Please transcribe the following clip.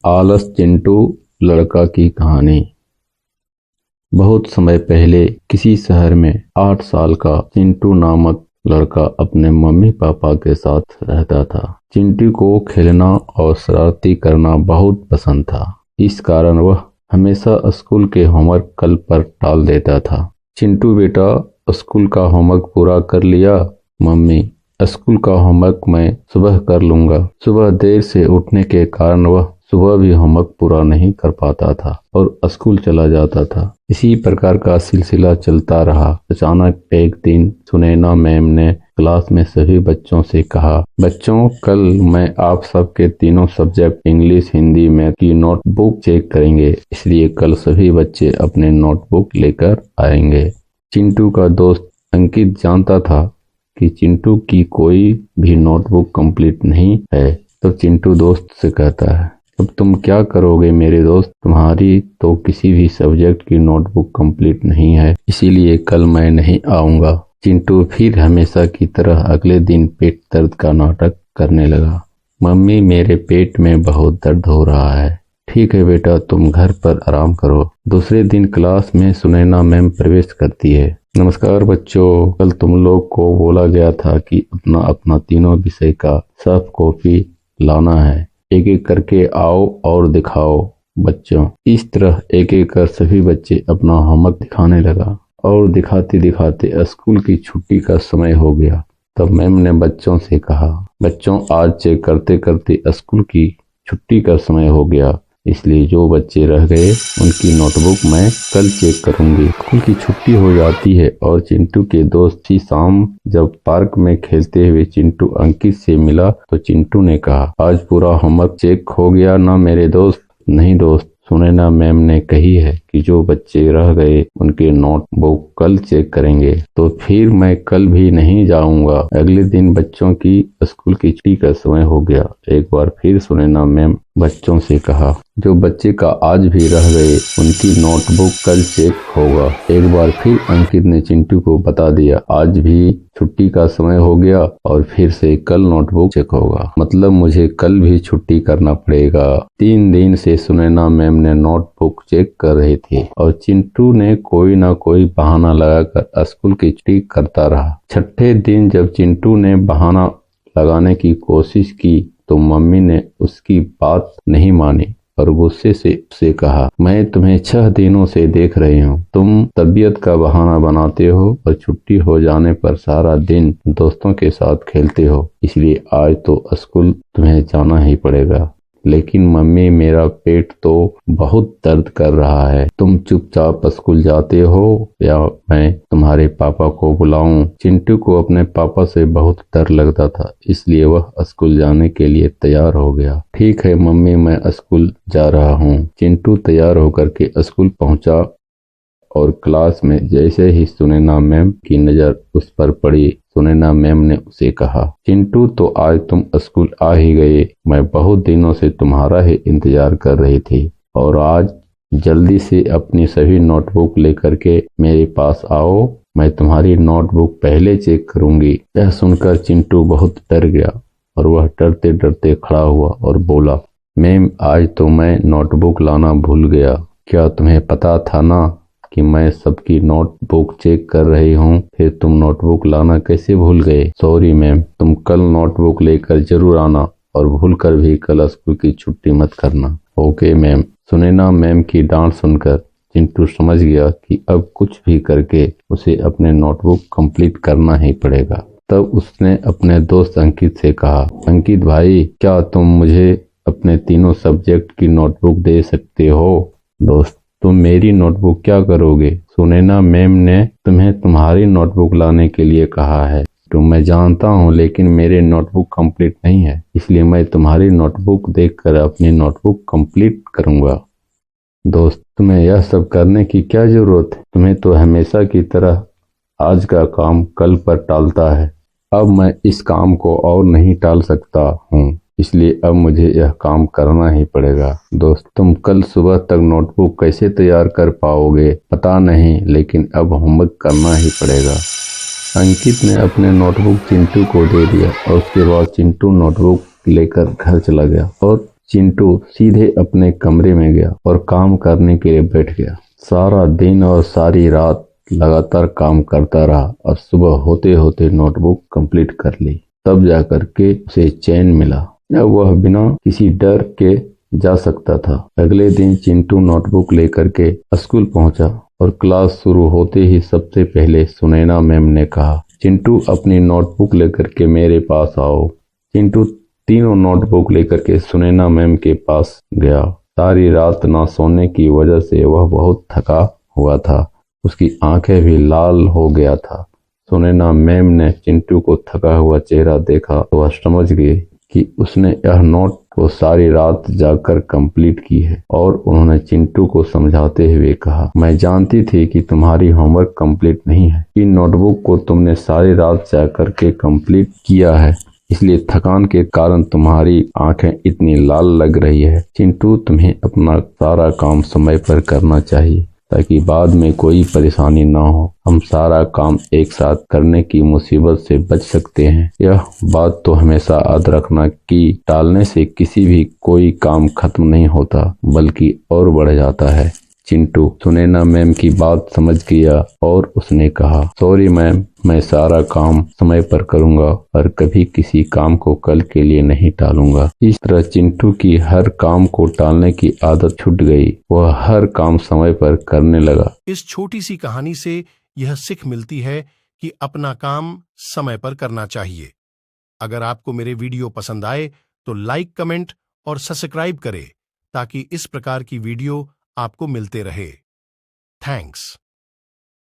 आलस चिंटू लड़का की कहानी। बहुत समय पहले किसी शहर में 8 साल का चिंटू नामक लड़का अपने मम्मी पापा के साथ रहता था। चिंटू को खेलना और शरारती करना बहुत पसंद था। इस कारण वह हमेशा स्कूल के होमवर्क कल पर टाल देता था। चिंटू बेटा, स्कूल का होमवर्क पूरा कर लिया? मम्मी, स्कूल का होमवर्क मैं सुबह कर लूंगा। सुबह देर से उठने के कारण वह सुबह भी होमवर्क पूरा नहीं कर पाता था और स्कूल चला जाता था। इसी प्रकार का सिलसिला चलता रहा। अचानक एक दिन सुनैना मैम ने क्लास में सभी बच्चों से कहा, बच्चों, कल मैं आप सबके तीनों सब्जेक्ट इंग्लिश, हिंदी, मैथ की नोटबुक चेक करेंगे, इसलिए कल सभी बच्चे अपने नोटबुक लेकर आएंगे। चिंटू का दोस्त अंकित जानता था कि चिंटू की कोई भी नोटबुक कंप्लीट नहीं है, तो चिंटू दोस्त से कहता है, अब तुम क्या करोगे मेरे दोस्त? तुम्हारी तो किसी भी सब्जेक्ट की नोटबुक कंप्लीट नहीं है, इसीलिए कल मैं नहीं आऊंगा। चिंटू फिर हमेशा की तरह अगले दिन पेट दर्द का नाटक करने लगा। मम्मी, मेरे पेट में बहुत दर्द हो रहा है। ठीक है बेटा, तुम घर पर आराम करो। दूसरे दिन क्लास में सुनैना मैम प्रवेश करती है। नमस्कार बच्चों, कल तुम लोग को बोला गया था कि अपना अपना तीनों विषय का सॉफ्ट कॉपी लाना है। एक एक करके आओ और दिखाओ। बच्चों, इस तरह एक एक कर सभी बच्चे अपना होमवर्क दिखाने लगा और दिखाते दिखाते स्कूल की छुट्टी का समय हो गया। तब मैम ने बच्चों से कहा, बच्चों, आज चेक करते करते स्कूल की छुट्टी का समय हो गया, इसलिए जो बच्चे रह गए उनकी नोटबुक मैं कल चेक करूंगी। स्कूल की छुट्टी हो जाती है और चिंटू के दोस्त की शाम जब पार्क में खेलते हुए चिंटू अंकित से मिला तो चिंटू ने कहा, आज पूरा होमवर्क चेक हो गया ना मेरे दोस्त? नहीं दोस्त, सुनैना मैम ने कही है कि जो बच्चे रह गए उनके नोटबुक कल चेक करेंगे, तो फिर मैं कल भी नहीं जाऊंगा। अगले दिन बच्चों की स्कूल की छुट्टी का समय हो गया। एक बार फिर सुनैना मैम बच्चों से कहा, जो बच्चे का आज भी रह गए उनकी नोटबुक कल चेक होगा। एक बार फिर अंकित ने चिंटू को बता दिया, आज भी छुट्टी का समय हो गया और फिर से कल नोटबुक चेक होगा, मतलब मुझे कल भी छुट्टी करना पड़ेगा। 3 दिन से सुनैना मैम ने नोटबुक चेक कर रहे थे और चिंटू ने कोई ना कोई बहाना लगाकर स्कूल की छुट्टी करता रहा। छठे दिन जब चिंटू ने बहाना लगाने की कोशिश की तो मम्मी ने उसकी बात नहीं मानी और गुस्से से उसे कहा, मैं तुम्हें 6 दिनों से देख रही हूँ, तुम तबीयत का बहाना बनाते हो और छुट्टी हो जाने पर सारा दिन दोस्तों के साथ खेलते हो, इसलिए आज तो स्कूल तुम्हें जाना ही पड़ेगा। लेकिन मम्मी, मेरा पेट तो बहुत दर्द कर रहा है, तुम चुपचाप स्कूल जाते हो या मैं तुम्हारे पापा को बुलाऊं? चिंटू को अपने पापा से बहुत डर लगता था, इसलिए वह स्कूल जाने के लिए तैयार हो गया। ठीक है मम्मी, मैं स्कूल जा रहा हूँ। चिंटू तैयार होकर के स्कूल पहुंचा और क्लास में जैसे ही सुनैना मैम की नजर उस पर पड़ी, सुनैना मैम ने उसे कहा, चिंटू, तो आज तुम स्कूल आ ही गए। मैं बहुत दिनों से तुम्हारा ही इंतजार कर रही थी और आज जल्दी से अपनी सभी नोटबुक लेकर के मेरे पास आओ, मैं तुम्हारी नोटबुक पहले चेक करूंगी। यह सुनकर चिंटू बहुत डर गया और वह डरते डरते खड़ा हुआ और बोला, मैम, आज तो मैं नोटबुक लाना भूल गया। क्या तुम्हें पता था ना कि मैं सबकी नोटबुक चेक कर रही हूँ, फिर तुम नोटबुक लाना कैसे भूल गए? सॉरी मैम, तुम कल नोटबुक लेकर जरूर आना और भूल कर भी कल स्कूल की छुट्टी मत करना। Okay ma'am. सुनैना मैम की डांट सुनकर चिंटू समझ गया कि अब कुछ भी करके उसे अपने नोटबुक कंप्लीट करना ही पड़ेगा। तब उसने अपने दोस्त अंकित से कहा, अंकित भाई, क्या तुम मुझे अपने तीनों सब्जेक्ट की नोटबुक दे सकते हो? दोस्त, तुम मेरी नोटबुक क्या करोगे? सुनैना मैम ने तुम्हें तुम्हारी नोटबुक लाने के लिए कहा है। तो मैं जानता हूँ, लेकिन मेरे नोटबुक कंप्लीट नहीं है, इसलिए मैं तुम्हारी नोटबुक देखकर अपनी नोटबुक कंप्लीट करूंगा। दोस्त, तुम्हें यह सब करने की क्या जरूरत है? तुम्हें तो हमेशा की तरह आज का काम कल पर टालता है। अब मैं इस काम को और नहीं टाल सकता हूँ, इसलिए अब मुझे यह काम करना ही पड़ेगा। दोस्त, तुम कल सुबह तक नोटबुक कैसे तैयार कर पाओगे पता नहीं, लेकिन अब होमवर्क करना ही पड़ेगा। अंकित ने अपने नोटबुक चिंटू को दे दिया और उसके बाद चिंटू नोटबुक लेकर घर चला गया और चिंटू सीधे अपने कमरे में गया और काम करने के लिए बैठ गया। सारा दिन और सारी रात लगातार काम करता रहा और सुबह होते होते नोटबुक कंप्लीट कर ली। तब जाकर के उसे चैन मिला। वह बिना किसी डर के जा सकता था। अगले दिन चिंटू नोटबुक लेकर के स्कूल पहुंचा और क्लास शुरू होते ही सबसे पहले सुनैना मैम ने कहा, चिंटू अपनी नोटबुक लेकर के मेरे पास आओ। चिंटू तीनों नोटबुक लेकर के सुनैना मैम के पास गया। सारी रात ना सोने की वजह से वह बहुत थका हुआ था। उसकी आंखें भी लाल हो गया था। सुनैना मैम ने चिंटू को थका हुआ चेहरा देखा तो वह समझ गई कि उसने यह नोट को सारी रात जाकर कंप्लीट की है और उन्होंने चिंटू को समझाते हुए कहा, मैं जानती थी कि तुम्हारी होमवर्क कंप्लीट नहीं है। इन नोटबुक को तुमने सारी रात जाकर के कंप्लीट किया है, इसलिए थकान के कारण तुम्हारी आंखें इतनी लाल लग रही है। चिंटू, तुम्हें अपना सारा काम समय पर करना चाहिए ताकि बाद में कोई परेशानी ना हो। हम सारा काम एक साथ करने की मुसीबत से बच सकते हैं। यह बात तो हमेशा याद रखना कि टालने से किसी भी कोई काम खत्म नहीं होता बल्कि और बढ़ जाता है। चिंटू सुनैना मैम की बात समझ गया और उसने कहा, सॉरी मैम, मैं सारा काम समय पर करूंगा और कभी किसी काम को कल के लिए नहीं टालूंगा। इस तरह चिंटू की हर काम को टालने की आदत छूट गई। वह हर काम समय पर करने लगा। इस छोटी सी कहानी से यह सीख मिलती है कि अपना काम समय पर करना चाहिए। अगर आपको मेरे वीडियो पसंद आए तो लाइक, कमेंट और सब्सक्राइब करें ताकि इस प्रकार की वीडियो आपको मिलते रहे। थैंक्स।